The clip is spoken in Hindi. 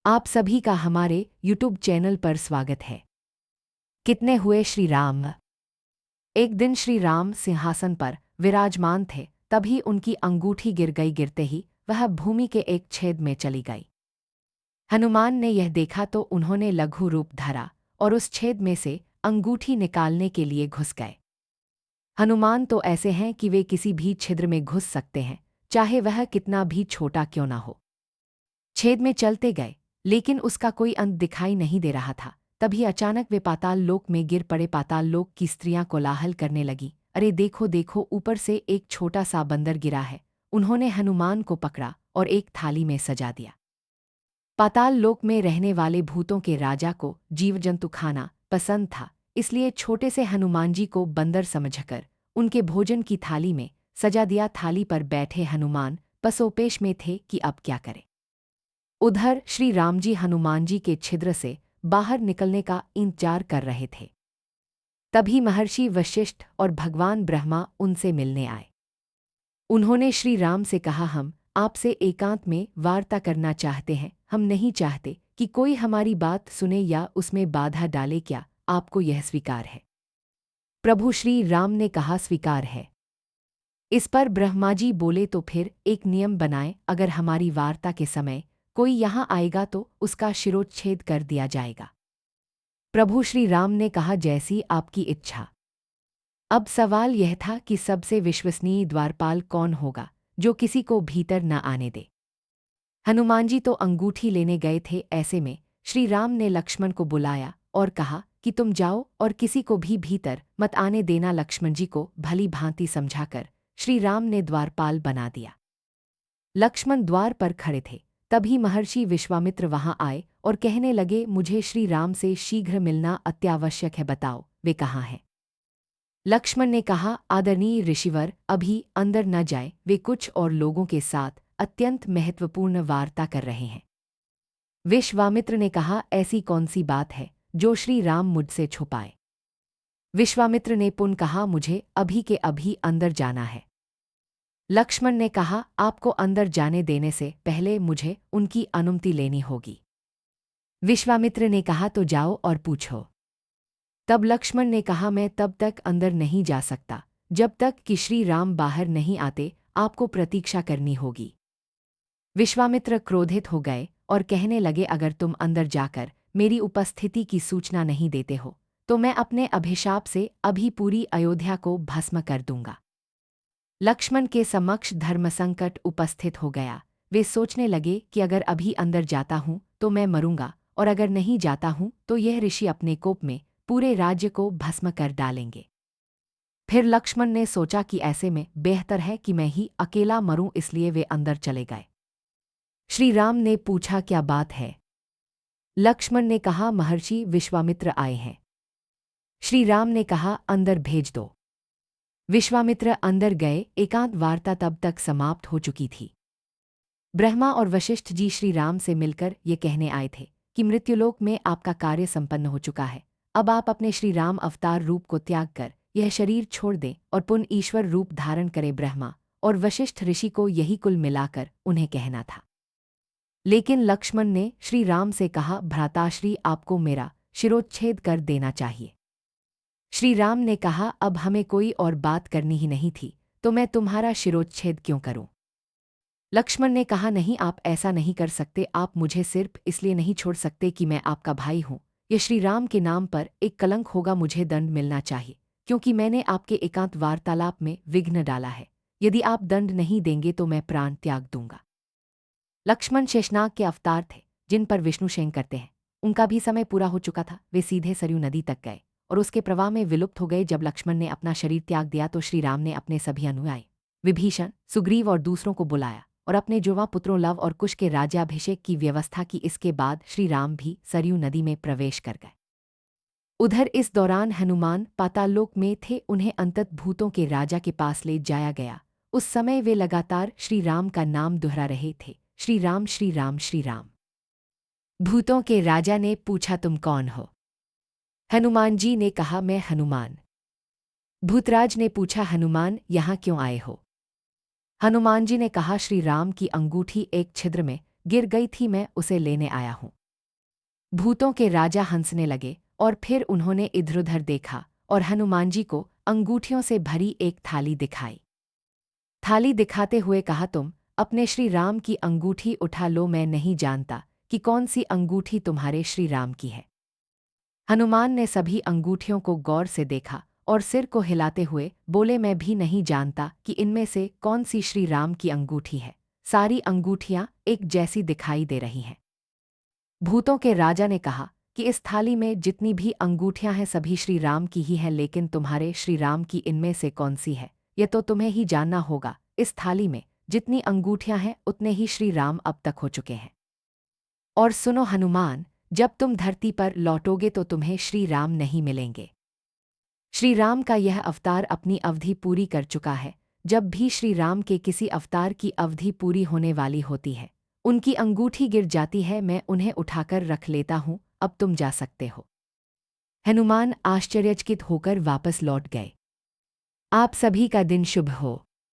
आप सभी का हमारे YouTube चैनल पर स्वागत है। कितने हुए श्री राम। एक दिन श्री राम सिंहासन पर विराजमान थे, तभी उनकी अंगूठी गिर गई। गिरते ही वह भूमि के एक छेद में चली गई। हनुमान ने यह देखा तो उन्होंने लघु रूप धरा और उस छेद में से अंगूठी निकालने के लिए घुस गए। हनुमान तो ऐसे हैं कि वे किसी भी छिद्र में घुस सकते हैं, चाहे वह कितना भी छोटा क्यों न हो। छेद में चलते गए, लेकिन उसका कोई अंत दिखाई नहीं दे रहा था। तभी अचानक वे पाताल लोक में गिर पड़े। पाताल लोक की स्त्रियां कोलाहल करने लगी, अरे देखो देखो, ऊपर से एक छोटा सा बंदर गिरा है। उन्होंने हनुमान को पकड़ा और एक थाली में सजा दिया। पाताल लोक में रहने वाले भूतों के राजा को जीव जंतु खाना पसंद था, इसलिए छोटे से हनुमान जी को बंदर समझकर उनके भोजन की थाली में सजा दिया। थाली पर बैठे हनुमान पसोपेश में थे कि अब क्या करें। उधर श्री राम जी हनुमान जी के छिद्र से बाहर निकलने का इंतजार कर रहे थे। तभी महर्षि वशिष्ठ और भगवान ब्रह्मा उनसे मिलने आए। उन्होंने श्री राम से कहा, हम आपसे एकांत में वार्ता करना चाहते हैं। हम नहीं चाहते कि कोई हमारी बात सुने या उसमें बाधा डाले। क्या आपको यह स्वीकार है? प्रभु श्री राम ने कहा, स्वीकार है। इस पर ब्रह्मा जी बोले, तो फिर एक नियम बनाएं, अगर हमारी वार्ता के समय कोई यहाँ आएगा तो उसका शिरोच्छेद कर दिया जाएगा। प्रभु श्री राम ने कहा, जैसी आपकी इच्छा। अब सवाल यह था कि सबसे विश्वसनीय द्वारपाल कौन होगा जो किसी को भीतर न आने दे। हनुमान जी तो अंगूठी लेने गए थे। ऐसे में श्री राम ने लक्ष्मण को बुलाया और कहा कि तुम जाओ और किसी को भी भीतर मत आने देना। लक्ष्मण जी को भली भांति समझाकर श्री राम ने द्वारपाल बना दिया। लक्ष्मण द्वार पर खड़े थे, तभी महर्षि विश्वामित्र वहां आए और कहने लगे, मुझे श्री राम से शीघ्र मिलना अत्यावश्यक है, बताओ वे कहाँ हैं। लक्ष्मण ने कहा, आदरणीय ऋषिवर, अभी अंदर न जाए, वे कुछ और लोगों के साथ अत्यंत महत्वपूर्ण वार्ता कर रहे हैं। विश्वामित्र ने कहा, ऐसी कौन सी बात है जो श्री राम मुझसे छुपाए। विश्वामित्र ने पुनः कहा, मुझे अभी के अभी अंदर जाना है। लक्ष्मण ने कहा, आपको अंदर जाने देने से पहले मुझे उनकी अनुमति लेनी होगी। विश्वामित्र ने कहा, तो जाओ और पूछो। तब लक्ष्मण ने कहा, मैं तब तक अंदर नहीं जा सकता जब तक कि श्री राम बाहर नहीं आते। आपको प्रतीक्षा करनी होगी। विश्वामित्र क्रोधित हो गए और कहने लगे, अगर तुम अंदर जाकर मेरी उपस्थिति की सूचना नहीं देते हो तो मैं अपने अभिशाप से अभी पूरी अयोध्या को भस्म कर दूंगा। लक्ष्मण के समक्ष धर्मसंकट उपस्थित हो गया। वे सोचने लगे कि अगर अभी अंदर जाता हूं तो मैं मरूंगा, और अगर नहीं जाता हूं तो यह ऋषि अपने कोप में पूरे राज्य को भस्म कर डालेंगे। फिर लक्ष्मण ने सोचा कि ऐसे में बेहतर है कि मैं ही अकेला मरूं, इसलिए वे अंदर चले गए। श्री राम ने पूछा, क्या बात है? लक्ष्मण ने कहा, महर्षि विश्वामित्र आए हैं। श्री राम ने कहा, अंदर भेज दो। विश्वामित्र अंदर गए। एकांत वार्ता तब तक समाप्त हो चुकी थी। ब्रह्मा और वशिष्ठ जी श्री राम से मिलकर ये कहने आए थे कि मृत्युलोक में आपका कार्य संपन्न हो चुका है। अब आप अपने श्री राम अवतार रूप को त्याग कर यह शरीर छोड़ दें और पुनः ईश्वर रूप धारण करें। ब्रह्मा और वशिष्ठ ऋषि को यही कुल मिलाकर उन्हें कहना था। लेकिन लक्ष्मण ने श्री राम से कहा, भ्राताश्री, आपको मेरा शिरोच्छेद कर देना चाहिए। श्री राम ने कहा, अब हमें कोई और बात करनी ही नहीं थी तो मैं तुम्हारा शिरोच्छेद क्यों करूं? लक्ष्मण ने कहा, नहीं, आप ऐसा नहीं कर सकते। आप मुझे सिर्फ इसलिए नहीं छोड़ सकते कि मैं आपका भाई हूं। यह श्री राम के नाम पर एक कलंक होगा। मुझे दंड मिलना चाहिए क्योंकि मैंने आपके एकांत वार्तालाप में विघ्न डाला है। यदि आप दंड नहीं देंगे तो मैं प्राण त्याग दूंगा। लक्ष्मण शेषनाग के अवतार थे जिन पर विष्णु शयन करते हैं। उनका भी समय पूरा हो चुका था। वे सीधे सरयू नदी तक गए और उसके प्रवाह में विलुप्त हो गए। जब लक्ष्मण ने अपना शरीर त्याग दिया तो श्री राम ने अपने सभी अनुयायी विभीषण, सुग्रीव और दूसरों को बुलाया और अपने जुड़वा पुत्रों लव और कुश के राज्याभिषेक की व्यवस्था की। इसके बाद श्री राम भी सरयू नदी में प्रवेश कर गए। उधर इस दौरान हनुमान पाताललोक में थे। उन्हें अंतत भूतों के राजा के पास ले जाया गया। उस समय वे लगातार श्री राम का नाम दोहरा रहे थे, श्री राम श्री राम श्री राम। भूतों के राजा ने पूछा, तुम कौन हो? हनुमान जी ने कहा, मैं हनुमान। भूतराज ने पूछा, हनुमान, यहाँ क्यों आए हो? हनुमान जी ने कहा, श्री राम की अंगूठी एक छिद्र में गिर गई थी, मैं उसे लेने आया हूँ। भूतों के राजा हंसने लगे और फिर उन्होंने इधर-उधर देखा और हनुमान जी को अंगूठियों से भरी एक थाली दिखाई। थाली दिखाते हुए कहा, तुम अपने श्री राम की अंगूठी उठा लो, मैं नहीं जानता कि कौन सी अंगूठी तुम्हारे श्री राम की है। हनुमान ने सभी अंगूठियों को गौर से देखा और सिर को हिलाते हुए बोले, मैं भी नहीं जानता कि इनमें से कौन सी श्री राम की अंगूठी है। सारी अंगूठियां एक जैसी दिखाई दे रही हैं। भूतों के राजा ने कहा कि इस थाली में जितनी भी अंगूठियां हैं सभी श्री राम की ही हैं, लेकिन तुम्हारे श्री राम की इनमें से कौन सी है यह तो तुम्हें ही जानना होगा। इस थाली में जितनी अंगूठियां हैं उतने ही श्री राम अब तक हो चुके हैं। और सुनो हनुमान, जब तुम धरती पर लौटोगे तो तुम्हें श्री राम नहीं मिलेंगे। श्री राम का यह अवतार अपनी अवधि पूरी कर चुका है। जब भी श्री राम के किसी अवतार की अवधि पूरी होने वाली होती है, उनकी अंगूठी गिर जाती है, मैं उन्हें उठाकर रख लेता हूँ, अब तुम जा सकते हो। हनुमान आश्चर्यचकित होकर वापस लौट गए। आप सभी का दिन शुभ हो।